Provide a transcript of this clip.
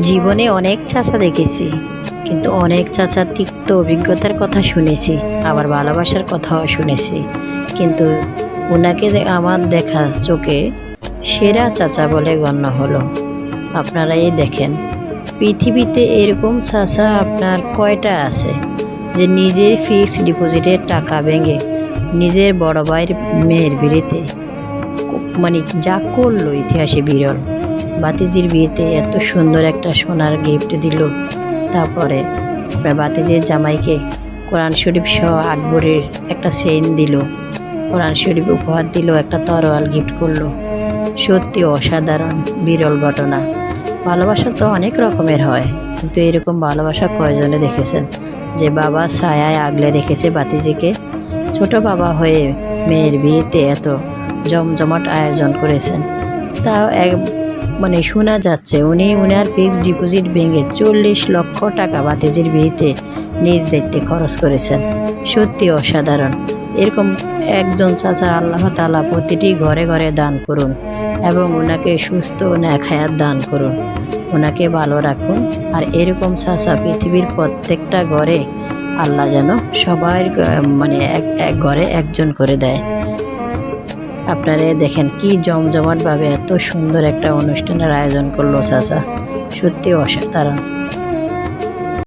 জীবনে অনেক চাচা দেখেছি, কিন্তু অনেক চাচার তিক্ত অভিজ্ঞতার কথা শুনেছি, আবার ভালোবাসার কথাও শুনেছি। কিন্তু ওনাকে আমার দেখা চোখে সেরা চাচা বলে গণ্য হলো। আপনারা এই দেখেন, পৃথিবীতে এরকম চাচা আপনার কয়টা আছে যে নিজের ফিক্সড ডিপোজিটের টাকা ভেঙে নিজের বড় ভাইয়ের মেয়ের বিয়েতে মানে যা করলো ইতিহাসে বিরল। বাতিজির বিয়েতে এত সুন্দর একটা সোনার গিফট দিল, তারপরে আপনার বাতিজির জামাইকে কোরআন শরীফ সহ 8 ভরির একটা চেইন দিল, কোরআন শরীফ উপহার দিল, একটা তরোয়াল গিফট করলো। সত্যি অসাধারণ বিরল ঘটনা। ভালোবাসা তো অনেক রকমের হয়, কিন্তু এরকম ভালোবাসা কয়জনে দেখেছেন যে বাবা ছায়ায় আগলে রেখেছে বাতিজিকে? ছোট বাবা হয়ে মেয়ের বিয়েতে এত জমজমাট আয়োজন করেছেন। তাও শোনা যাচ্ছে উনি উনার ফিক্সড ডিপোজিট ভেঙে 40 লক্ষ টাকা বাতিজির বিয়েতে নিজ দায়িত্বে খরচ করেছেন। সত্যি অসাধারণ। এরকম একজন চাচা আল্লাহ তাআলা প্রতিটি ঘরে ঘরে দান করুন এবং ওনাকে সুস্থ নেখায়াত দান করুন, ওনাকে ভালো রাখুন। আর এরকম চাচা পৃথিবীর প্রত্যেকটা ঘরে আল্লাহ যেন সবার এক এক ঘরে একজন করে দেয়। আপনারা দেখেন কি জমজমাটভাবে এত সুন্দর একটা অনুষ্ঠানের আয়োজন করলো চাচা, সত্যি অসাধারণ।